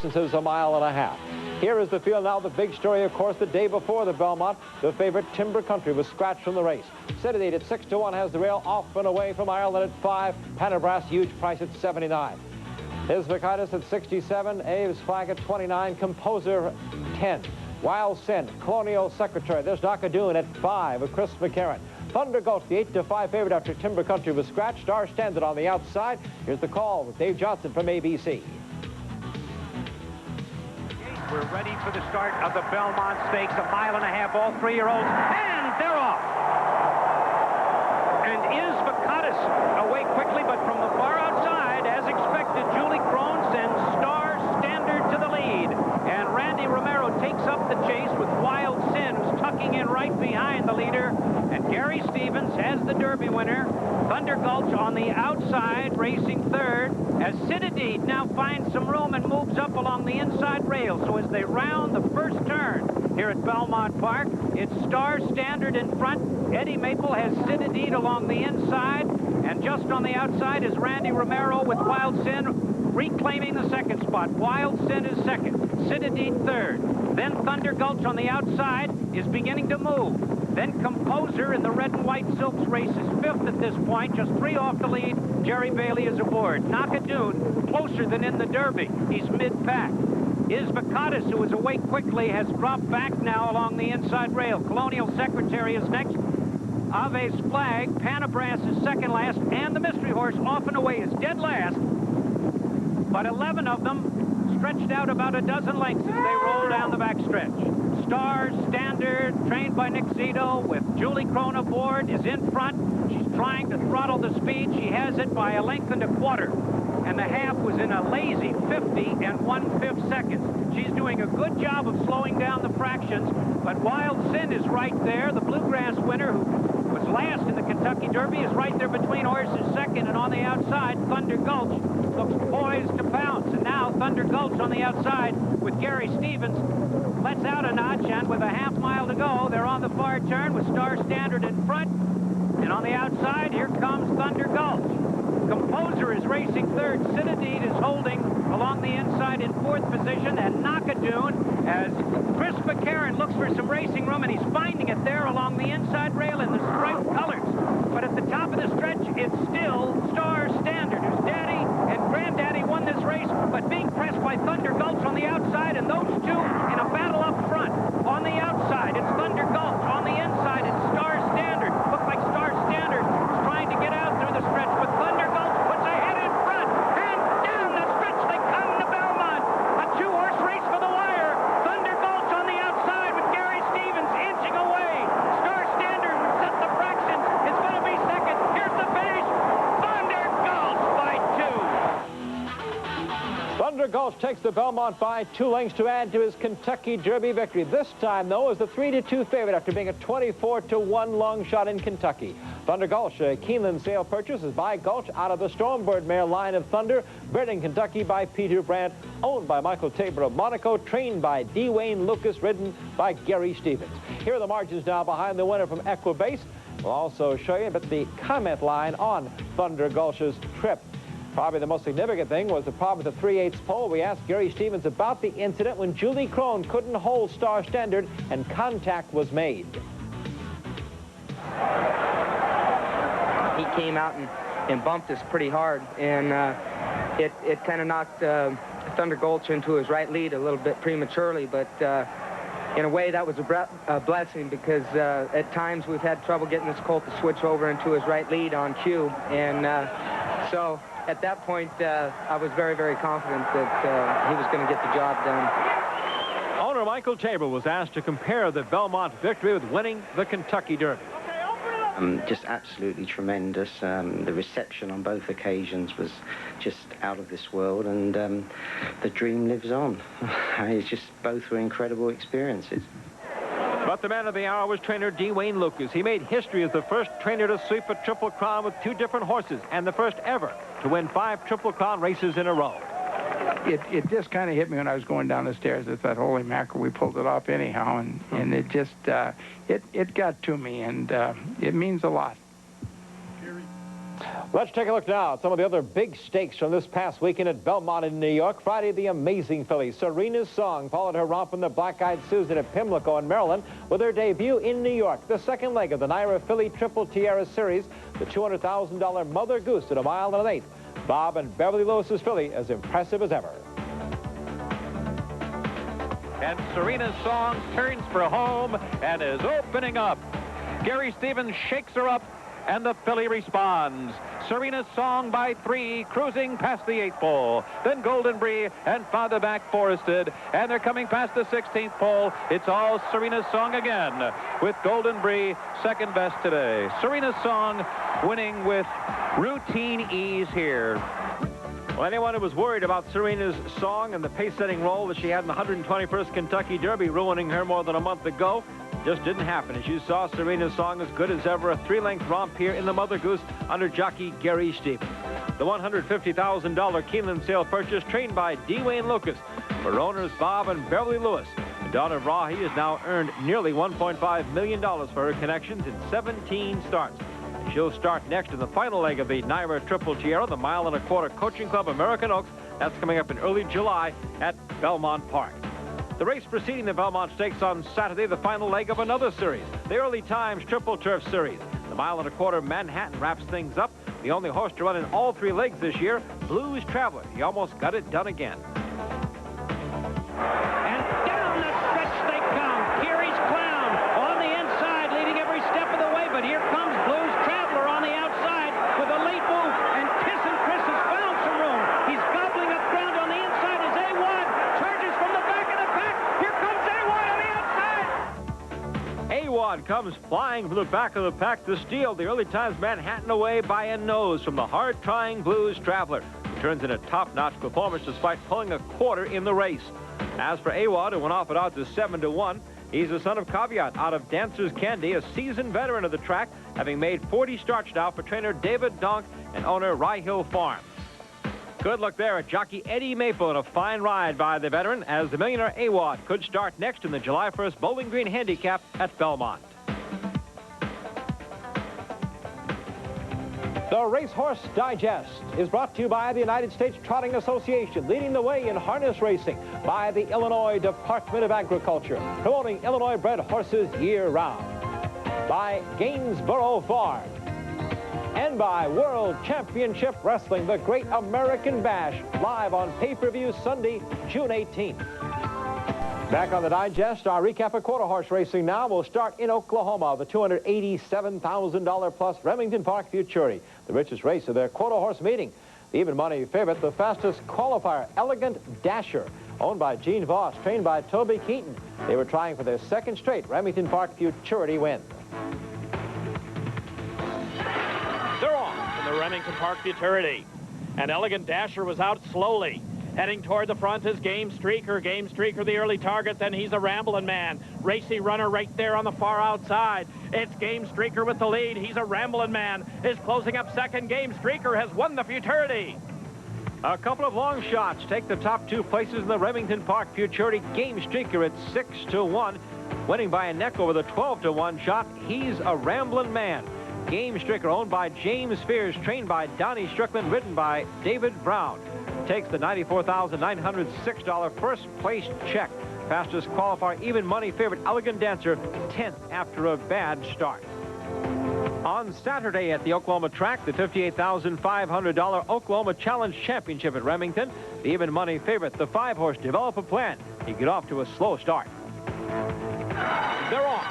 distances a mile and a half. Here is the field now. The big story, of course, the day before the Belmont, the favorite Timber Country was scratched from the race. City at 6-1 has the rail off and away from Ireland at 5. Panabras, huge price at 79. His Vakitis at 67. Abe's Flag at 29. Composer 10. Wild Sin, Colonial Secretary. There's Knockadoon at 5 with Chris McCarran. Thunder Gulch, the 8-5 favorite after Timber Country was scratched. Star Standard on the outside. Here's the call with Dave Johnson from ABC. We're ready for the start of the Belmont Stakes, a mile and a half, all 3-year-olds, and they're off. And is Vakitis away quickly, but from the far outside, as expected, Julie Crone sends Star Standard to the lead. And Randy Romero takes up the chase with Wild Sin, who's tucking in right behind the leader. And Gary Stevens has the Derby winner. Thunder Gulch on the outside, racing third, as Citadine now finds some room and moves up along the inside rail. So as they round the first turn here at Belmont Park, it's Star Standard in front. Eddie Maple has Citadine along the inside, and just on the outside is Randy Romero with Wild Sin reclaiming the second spot. Wild Sin is second, Citadine third. Then Thunder Gulch on the outside is beginning to move. Then Composer in the red and white silks race is fifth at this point, just 3 off the lead. Jerry Bailey is aboard. Knockadoon closer than in the Derby. He's mid-pack. Is Vakitis, who is away quickly, has dropped back now along the inside rail. Colonial Secretary is next. Ave's Flag, Panabras is second last, and the Mystery Horse off and away is dead last. But 11 of them stretched out about a dozen lengths as they roll down the backstretch. Star Standard, trained by Nick Zito, with Julie Crone aboard, is in front. She's trying to throttle the speed. She has it by a length and a quarter. And the half was in a lazy 50 and 1/5 seconds. She's doing a good job of slowing down the fractions, but Wild Sin is right there. The Bluegrass winner, who was last in the Kentucky Derby, is right there between horses second, and on the outside, Thunder Gulch looks poised to pounce. And now Thunder Gulch on the outside with Gary Stevens lets out a notch, and with a half mile to go, they're on the far turn with Star Standard in front. And on the outside, here comes Thunder Gulch. Composer is racing third. Citadine is holding along the inside in fourth position, and Knockadoon, as Chris McCarran looks for some racing room, and he's finding it there along the inside rail in the striped colors. But at the top of the stretch, it's still Star Standard, whose daddy and granddaddy won this race, but being pressed by Thunder Gulch on the outside, and those two in a battle up front. On the outside, it's Thunder Gulch. On the inside, it's Star Standard. Looks like Star Standard is trying to get out through the stretch, but Thunder Gulch puts ahead in front, and down the stretch they come to Belmont. A 2-horse race for the wire. Thunder Gulch on the outside with Gary Stevens inching away. Star Standard would set the fractions. It's going to be second. Here's the finish. Thunder Gulch by 2. Thunder Gulch takes the Belmont by 2 lengths to add to his Kentucky Derby victory. This time, though, is the 3-2 favorite after being a 24-1 long shot in Kentucky. Thunder Gulch, a Keeneland sale purchase, is by Gulch out of the Stormbird mare Line of Thunder, bred in Kentucky by Peter Brandt, owned by Michael Tabor of Monaco, trained by D. Wayne Lucas, ridden by Gary Stevens. Here are the margins now behind the winner from Equibase. We'll also show you the comment line on Thunder Gulch's trip. Probably the most significant thing was the problem with the 3/8 pole. We asked Gary Stevens about the incident when Julie Crone couldn't hold Star Standard and contact was made. He came out and bumped us pretty hard, and it kind of knocked Thunder Gulch into his right lead a little bit prematurely, but in a way that was a blessing, because at times we've had trouble getting this colt to switch over into his right lead on cue, and so at that point I was very, very confident that he was going to get the job done. Owner Michael Tabor was asked to compare the Belmont victory with winning the Kentucky Derby. Just absolutely tremendous. The reception on both occasions was just out of this world, and the dream lives on. It's just, both were incredible experiences. But the man of the hour was trainer D. Wayne Lucas. He made history as the first trainer to sweep a Triple Crown with 2 different horses, and the first ever to win 5 Triple Crown races in a row. It just kind of hit me when I was going down the stairs. I thought, holy mackerel, we pulled it off anyhow, and it just it got to me, and it means a lot. Let's take a look now at some of the other big stakes from this past weekend at Belmont in New York. Friday, the amazing filly Serena's Song followed her romp in the Black-Eyed Susan at Pimlico in Maryland with her debut in New York. The second leg of the Naira Filly Triple Tiara Series, the $200,000 Mother Goose at 1 1/8. Bob and Beverly Lewis's filly as impressive as ever. And Serena's Song turns for home and is opening up. Gary Stevens shakes her up, and the filly responds. Serena's Song by 3, cruising past the 8th pole. Then Golden Brie and farther back Forested. And they're coming past the 16th pole. It's all Serena's Song again, with Golden Brie second best today. Serena's Song winning with routine ease here. Well, anyone who was worried about Serena's Song and the pace-setting role that she had in the 121st Kentucky Derby, ruining her more than a month ago, just didn't happen. As you saw, Serena's Song as good as ever. A 3-length romp here in the Mother Goose under jockey Gary Stevens. The $150,000 Keeneland sale purchase, trained by D. Wayne Lucas, for owners Bob and Beverly Lewis. The daughter of Rahi has now earned nearly $1.5 million for her connections in 17 starts. She'll start next in the final leg of the Naira Triple Tiara, the 1 1/4 Coaching Club American Oaks. That's coming up in early July at Belmont Park. The race preceding the Belmont Stakes on Saturday, the final leg of another series, the Early Times Triple Turf Series. The 1 1/4 Manhattan wraps things up. The only horse to run in all 3 legs this year, Blues Traveler. He almost got it done again. And down the stretch they come. Gary's Clown on the inside, leading every step of the way. But here comes Blues Traveler on the outside with a late move. And Kiss and Chris has found some room. He's gobbling up ground on the inside as A1 charges from the back of the pack. Here comes A1 on the outside. A1 comes flying from the back of the pack to steal the Early Times Manhattan away by a nose from the hard-trying Blues Traveler, who turns in a top-notch performance despite pulling a quarter in the race. As for A1, who went off at odds of 7-1, he's the son of Caveat out of Dancer's Candy, a seasoned veteran of the track, having made 40 starts now for trainer David Donk and owner Rye Hill Farm. Good look there at jockey Eddie Maple and a fine ride by the veteran, as the millionaire A1 could start next in the July 1st Bowling Green Handicap at Belmont. The Racehorse Digest is brought to you by the United States Trotting Association, leading the way in harness racing, by the Illinois Department of Agriculture, promoting Illinois-bred horses year-round, by Gainsborough Farm, and by World Championship Wrestling, the Great American Bash, live on pay-per-view Sunday, June 18th. Back on the Digest, our recap of quarter horse racing now. We'll start in Oklahoma, the $287,000 plus Remington Park Futurity, the richest race of their quarter horse meeting. The even money favorite, the fastest qualifier, Elegant Dasher, owned by Gene Voss, trained by Toby Keaton. They were trying for their second straight Remington Park Futurity win. They're off in the Remington Park Futurity. And Elegant Dasher was out slowly. Heading toward the front is Game Streaker. Game Streaker, the early target, then he's a Ramblin' Man. Racy Runner right there on the far outside. It's Game Streaker with the lead. He's a Ramblin' Man. Is closing up second. Game Streaker has won the Futurity. A couple of long shots take the top 2 places in the Remington Park Futurity. Game Streaker at 6-1, winning by a neck over the 12-1 shot. He's a Ramblin' Man. Game Streaker, owned by James Fears, trained by Donnie Strickland, ridden by David Brown, takes the $94,906 first place check. Fastest qualifier, even money favorite, Elegant Dancer, 10th after a bad start. On Saturday at the Oklahoma track, the $58,500 Oklahoma Challenge Championship at Remington. The even money favorite, the 5-horse Develop a Plan. He got off to a slow start. They're off.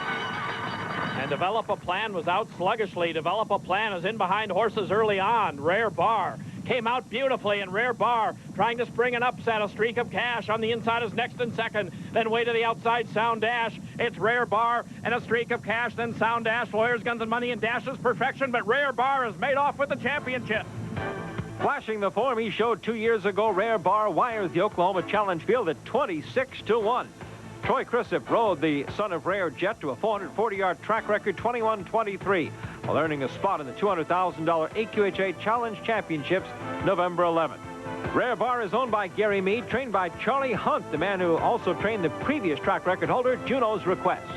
And Develop a Plan was out sluggishly. Develop a Plan is in behind horses early on. Rare Bar came out beautifully, and Rare Bar trying to spring an upset. A Streak of Cash on the inside is next and second. Then way to the outside, Sound Dash. It's Rare Bar and a Streak of Cash, then Sound Dash. Lawyers, Guns, and Money, and Dash's Perfection, but Rare Bar has made off with the championship. Flashing the form he showed 2 years ago, Rare Bar wires the Oklahoma Challenge field at 26-1. Troy Crisip rode the son of Rare Jet to a 440-yard track record, 21-23, while earning a spot in the $200,000 AQHA Challenge Championships November 11th. Rare Bar is owned by Gary Meade, trained by Charlie Hunt, the man who also trained the previous track record holder, Juno's Request.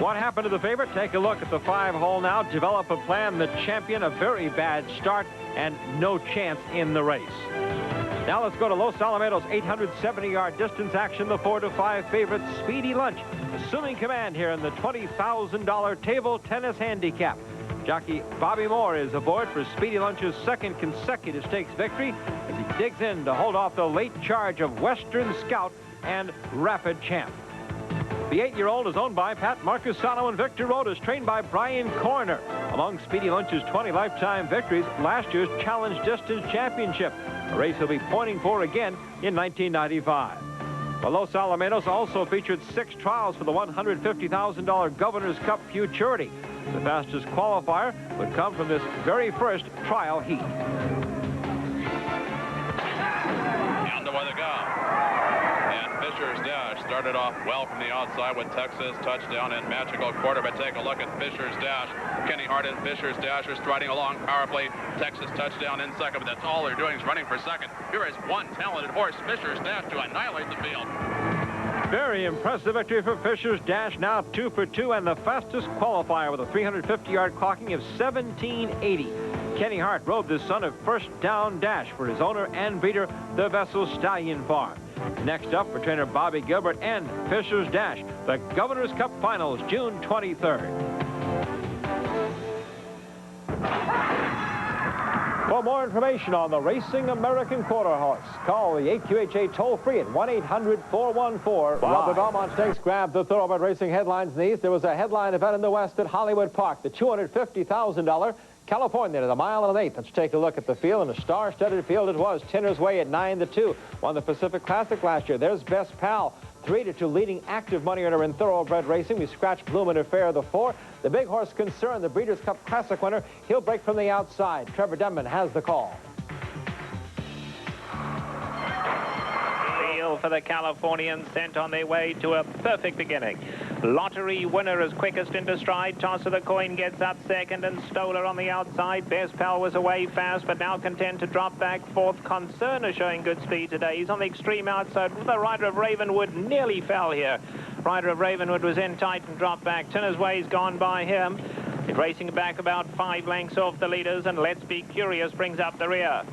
What happened to the favorite? Take a look at the 5-hole now. Develop a Plan, the champion, a very bad start and no chance in the race. Now let's go to Los Alamitos, 870-yard distance action. The 4-5 favorite, Speedy Lunch, assuming command here in the $20,000 table tennis handicap. Jockey Bobby Moore is aboard for Speedy Lunch's second consecutive stakes victory as he digs in to hold off the late charge of Western Scout and Rapid Champ. The 8-year-old is owned by Pat Marcusano and Victor Rodas, trained by Brian Corner. Among Speedy Lunch's 20 lifetime victories, last year's Challenge Distance Championship, a race he'll be pointing for again in 1995. Well, Los Alamitos also featured 6 trials for the $150,000 Governor's Cup Futurity. The fastest qualifier would come from this very first trial heat. Underway they go. And Fisher's Dash started off well from the outside with Texas touchdown and magical quarter. But take a look at Fisher's Dash. Kenny Hart and Fisher's Dash are striding along powerfully. Texas touchdown in second, but that's all they're doing is running for second. Here is one talented horse, Fisher's Dash, to annihilate the field. Very impressive victory for Fisher's Dash, now 2 for 2, and the fastest qualifier with a 350-yard clocking of 17:80. Kenny Hart rode this son of First Down Dash for his owner and breeder, the Vessel Stallion Farm. Next up for trainer Bobby Gilbert and Fisher's Dash, the Governor's Cup Finals, June 23rd. For more information on the Racing American Quarter Horse, call the AQHA toll-free at 1-800-414. While the Belmont Stakes grabbed the thoroughbred racing headlines in the East, there was a headline event in the West at Hollywood Park, the $250,000 California at 1 1/8. Let's take a look at the field, and a star-studded field it was. Tinner's Way at 9-2. Won the Pacific Classic last year. There's Best Pal, 3-2, leading active money earner in thoroughbred racing. We scratched Bloom and Affair, the 4. The big horse Concern, the Breeders' Cup Classic winner. He'll break from the outside. Trevor Denman has the call. For the Californians, sent on their way to a perfect beginning. Lottery Winner is quickest into stride. Toss of the Coin gets up second, and Stoller on the outside. Best Pal was away fast, but now content to drop back fourth. Concern is showing good speed today. He's on the extreme outside. The rider of Ravenwood nearly fell here. Rider of Ravenwood was in tight and dropped back. Tinner's Way's gone by him. He's racing back about 5 lengths off the leaders, and Let's Be Curious brings up the rear.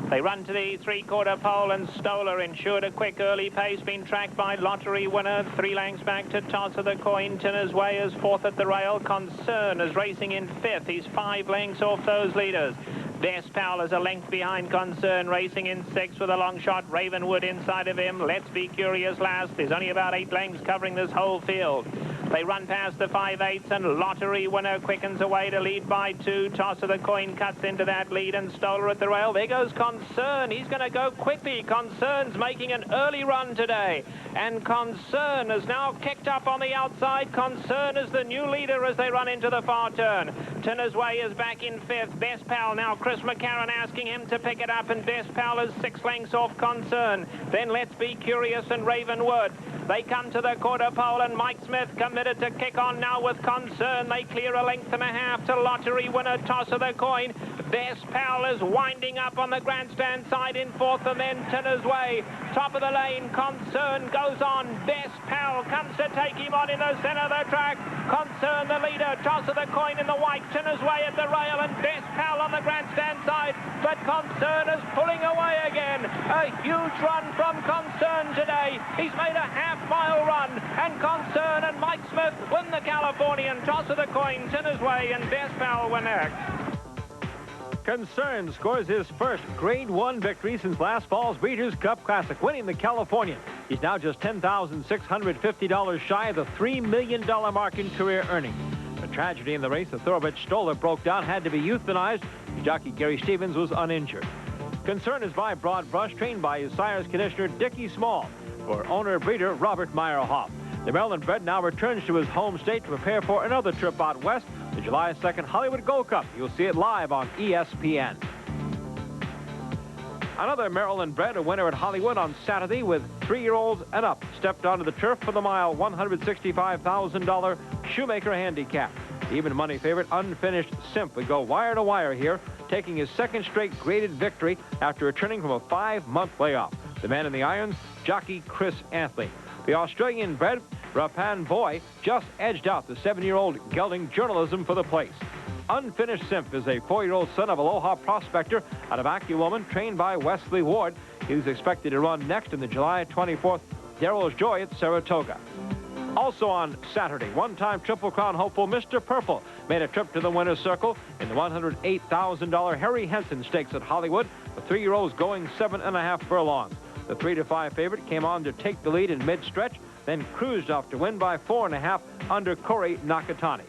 They run to the 3/4 pole, and Stoller ensured a quick early pace, being tracked by Lottery Winner. 3 lengths back to Toss of the Coin. Tinner's Way is 4th at the rail. Concern is racing in 5th. He's 5 lengths off those leaders. Best Pal is a length behind Concern, racing in 6th with a long shot. Ravenwood inside of him. Let's Be Curious last. There's only about 8 lengths covering this whole field. They run past the 5/8, and Lottery Winner quickens away to lead by 2. Toss of the Coin cuts into that lead, and Stoller at the rail. There goes Concern. He's going to go quickly. Concern's making an early run today, and Concern is now kicked up on the outside. Concern is the new leader as they run into the far turn. Tinner's Way is back in 5th. Best Pal now. Chris McCarron asking him to pick it up, and Best Pal is 6 lengths off Concern. Then Let's Be Curious and Ravenwood. They come to the quarter pole, and Mike Smith committed to kick on now with Concern. They clear 1.5 lengths to Lottery Winner. Toss of the Coin. Best Pal is winding up on the grandstand side in 4th, and then Tinner's Way. Top of the lane, Concern goes on. Best Pal comes to take him on in the center of the track. Concern the leader. Toss of the Coin in the white. Tinner's Way at the rail, and Best Pal on the grandstand side. But Concern is pulling away again. A huge run from Concern today. He's made a half-mile run, and Concern and Mike Smith win the Californian. Toss of the Coin, Tinner's Way, and Best Pal win next. Concern scores his first Grade 1 victory since last fall's Breeders' Cup Classic, winning the Californian. He's now just $10,650 shy of the $3 million mark in career earnings. A tragedy in the race. The thoroughbred Stoller broke down, had to be euthanized. Jockey Gary Stevens was uninjured. Concern is by Broad Brush, trained by his sire's conditioner, Dickie Small, for owner-breeder Robert Meyerhoff. The Maryland bred now returns to his home state to prepare for another trip out west, the July 2nd Hollywood Gold Cup. You'll see it live on ESPN. Another Maryland bred, a winner at Hollywood on Saturday with 3-year-olds and up, stepped onto the turf for the mile $165,000 Shoemaker handicap. Even money favorite, Unfinished Simp, would go wire to wire here, taking his 2nd straight graded victory after returning from a 5-month layoff. The man in the irons, jockey Chris Anthony. The Australian bred Rapan Boy just edged out the 7-year-old gelding Journalism for the place. Unfinished Simp is a 4-year-old son of Aloha Prospector out of AccuWoman, trained by Wesley Ward. He's expected to run next in the July 24th Daryl's Joy at Saratoga. Also on Saturday, one-time Triple Crown hopeful Mr. Purple made a trip to the winner's circle in the $108,000 Harry Henson Stakes at Hollywood, with 3-year-olds going 7.5 furlongs. The 3-5 favorite came on to take the lead in mid-stretch, then cruised off to win by 4.5 under Corey Nakatani.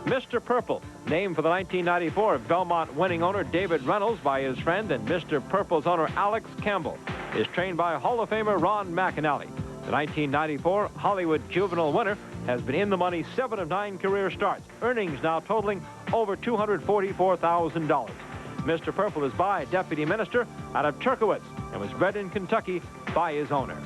Mr. Purple, named for the 1994 Belmont winning owner David Reynolds by his friend and Mr. Purple's owner Alex Campbell, is trained by Hall of Famer Ron McAnally. The 1994 Hollywood juvenile winner has been in the money 7 of 9 career starts, earnings now totaling over $244,000. Mr. Purple is by a deputy minister out of Turkowitz and was bred in Kentucky by his owner.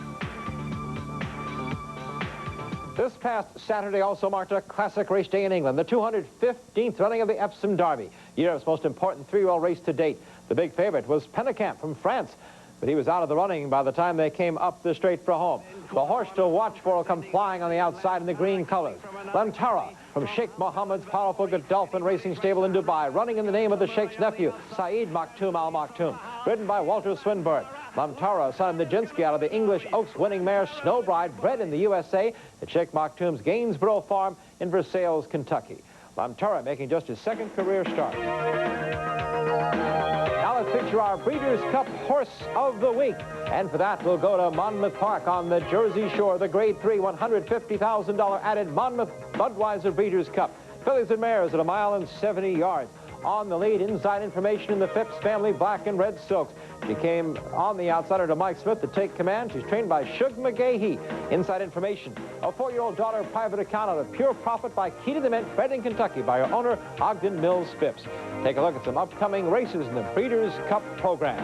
This past Saturday also marked a classic race day in England, the 215th running of the Epsom Derby, Europe's most important 3-year-old race to date. The big favorite was Pennekamp from France, but he was out of the running by the time they came up the straight for home. The horse to watch for will come flying on the outside in the green colors. Lantara from Sheikh Mohammed's powerful Godolphin racing stable in Dubai, running in the name of the Sheikh's nephew, Saeed Maktoum Al Maktoum, ridden by Walter Swinburne. Lantara, son of Nijinsky, out of the English Oaks winning mare Snowbride, bred in the USA at Sheikh Maktoum's Gainsborough Farm in Versailles, Kentucky. Lantara making just his 2nd career start. Now let's feature our Breeders' Cup Horse of the Week. And for that, we'll go to Monmouth Park on the Jersey Shore, the Grade 3 $150,000 added Monmouth Budweiser Breeders' Cup. Fillies and mares at 1 mile and 70 yards. On the lead, inside information in the Phipps family black and red silks. She came on the outsider to Mike Smith to take command. She's trained by Shug McGahee. Inside information, a 4-year-old daughter private account out of Pure Profit by Key to the Mint, bred in Kentucky by her owner, Ogden Mills Phipps. Take a look at some upcoming races in the Breeders' Cup program.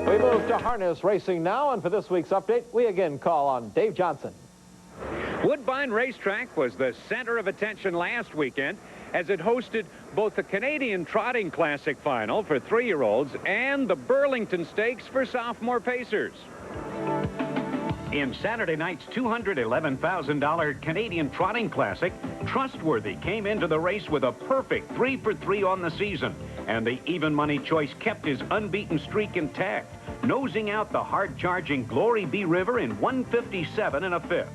We move to harness racing now, and for this week's update, we again call on Dave Johnson. Woodbine Racetrack was the center of attention last weekend as it hosted both the Canadian Trotting Classic Final for 3-year-olds and the Burlington Stakes for sophomore pacers. In Saturday night's $211,000 Canadian Trotting Classic, Trustworthy came into the race with a perfect 3 for 3 on the season, and the even money choice kept his unbeaten streak intact, nosing out the hard-charging Glory Bee River in 157 1/5.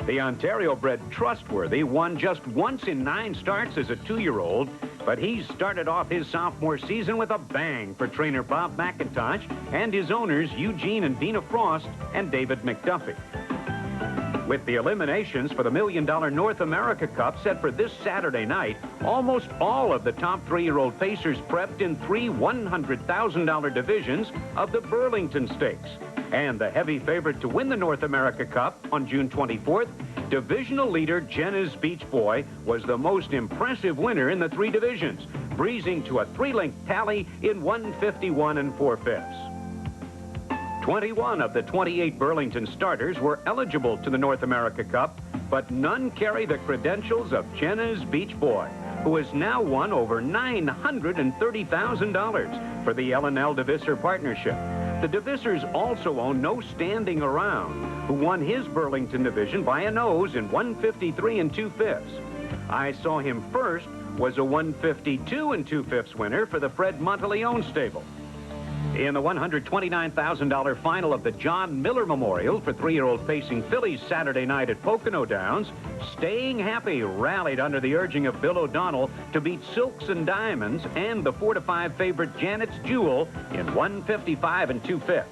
The Ontario-bred Trustworthy won just once in 9 starts as a 2-year-old, but he's started off his sophomore season with a bang for trainer Bob McIntosh and his owners Eugene and Dina Frost and David McDuffie. With the eliminations for the $1 million North America Cup set for this Saturday night, almost all of the top 3-year-old pacers prepped in 3 $100,000 divisions of the Burlington Stakes. And the heavy favorite to win the North America Cup on June 24th, divisional leader Jenna's Beach Boy was the most impressive winner in the 3 divisions, breezing to a 3-length tally in 151 4/5. 21 of the 28 Burlington starters were eligible to the North America Cup, but none carry the credentials of Jenna's Beach Boy, who has now won over $930,000 for the L&L Divisor Partnership. The Divisors also own No Standing Around, who won his Burlington division by a nose in 153 2/5. I Saw Him First was a 152 2/5 winner for the Fred Monteleone stable. In the $129,000 final of the John Miller Memorial for 3-year-old pacing fillies Saturday night at Pocono Downs, Staying Happy rallied under the urging of Bill O'Donnell to beat Silks and Diamonds and the 4-5 favorite Janet's Jewel in 155 2/5.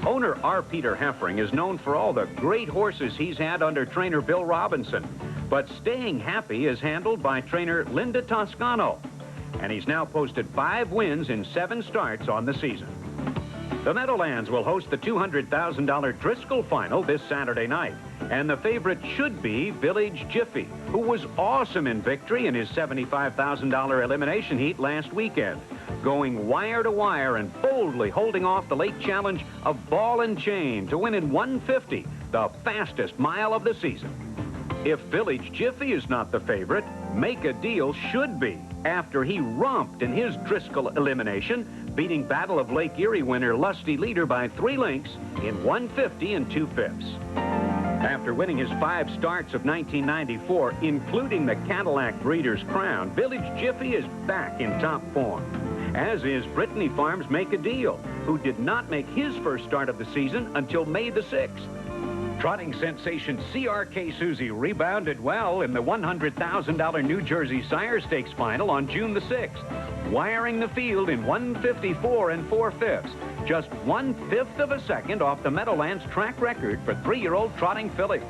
Owner R. Peter Heffring is known for all the great horses he's had under trainer Bill Robinson, but Staying Happy is handled by trainer Linda Toscano, and he's now posted 5 wins in 7 starts on the season. The Meadowlands will host the $200,000 Driscoll Final this Saturday night, and the favorite should be Village Jiffy, who was awesome in victory in his $75,000 elimination heat last weekend, going wire to wire and boldly holding off the late challenge of Ball and Chain to win in 150, the fastest mile of the season. If Village Jiffy is not the favorite, Make a Deal should be, after he romped in his Driscoll elimination, beating Battle of Lake Erie winner Lusty Leader by 3 lengths in 150 2/5. After winning his 5 starts of 1994, including the Cadillac Breeders' Crown, Village Jiffy is back in top form, as is Brittany Farms' Make a Deal, who did not make his first start of the season until May the 6th. Trotting sensation CRK Susie rebounded well in the $100,000 New Jersey Sire Stakes final on June the 6th, wiring the field in 154 4/5, just 1/5 of a second off the Meadowlands track record for 3-year-old trotting fillies.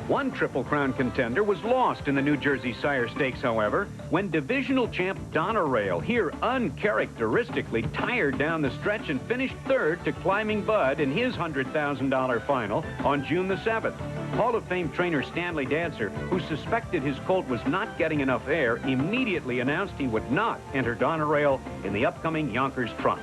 One Triple Crown contender was lost in the New Jersey Sire Stakes, however, when divisional champ Donna Rail here uncharacteristically tired down the stretch and finished 3rd to Climbing Bud in his $100,000 final on June the 7th. Hall of Fame trainer Stanley Dancer, who suspected his colt was not getting enough air, immediately announced he would not enter Donna Rail in the upcoming Yonkers Trot.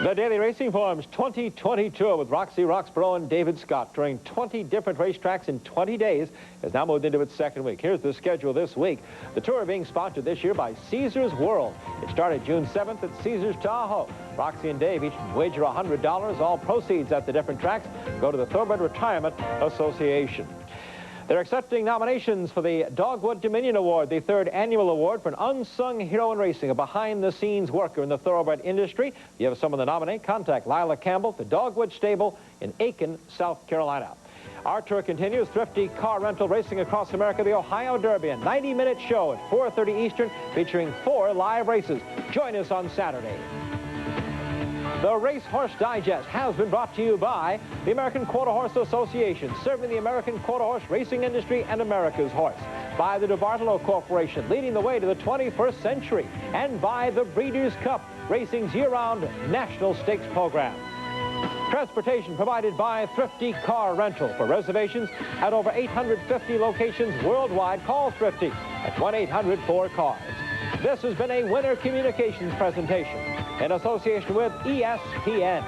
The Daily Racing Forms 2020 Tour with Roxy Roxborough and David Scott, touring 20 different racetracks in 20 days, has now moved into its 2nd week. Here's the schedule this week. The tour being sponsored this year by Caesars World. It started June 7th at Caesars Tahoe. Roxy and Dave each wager $100. All proceeds at the different tracks go to the Thoroughbred Retirement Association. They're accepting nominations for the Dogwood Dominion Award, the 3rd annual award for an unsung hero in racing, a behind-the-scenes worker in the thoroughbred industry. If you have someone to nominate, contact Lila Campbell at the Dogwood Stable in Aiken, South Carolina. Our tour continues. Thrifty car rental racing across America, the Ohio Derby, a 90-minute show at 4:30 Eastern, featuring 4 live races. Join us on Saturday. The Racehorse Digest has been brought to you by the American Quarter Horse Association, serving the American quarter horse racing industry and America's horse. By the DeBartolo Corporation, leading the way to the 21st century. And by the Breeders' Cup, racing's year-round national stakes program. Transportation provided by Thrifty Car Rental. For reservations at over 850 locations worldwide, call Thrifty at 1-800-4CARS. This has been a Winter Communications presentation in association with ESPN.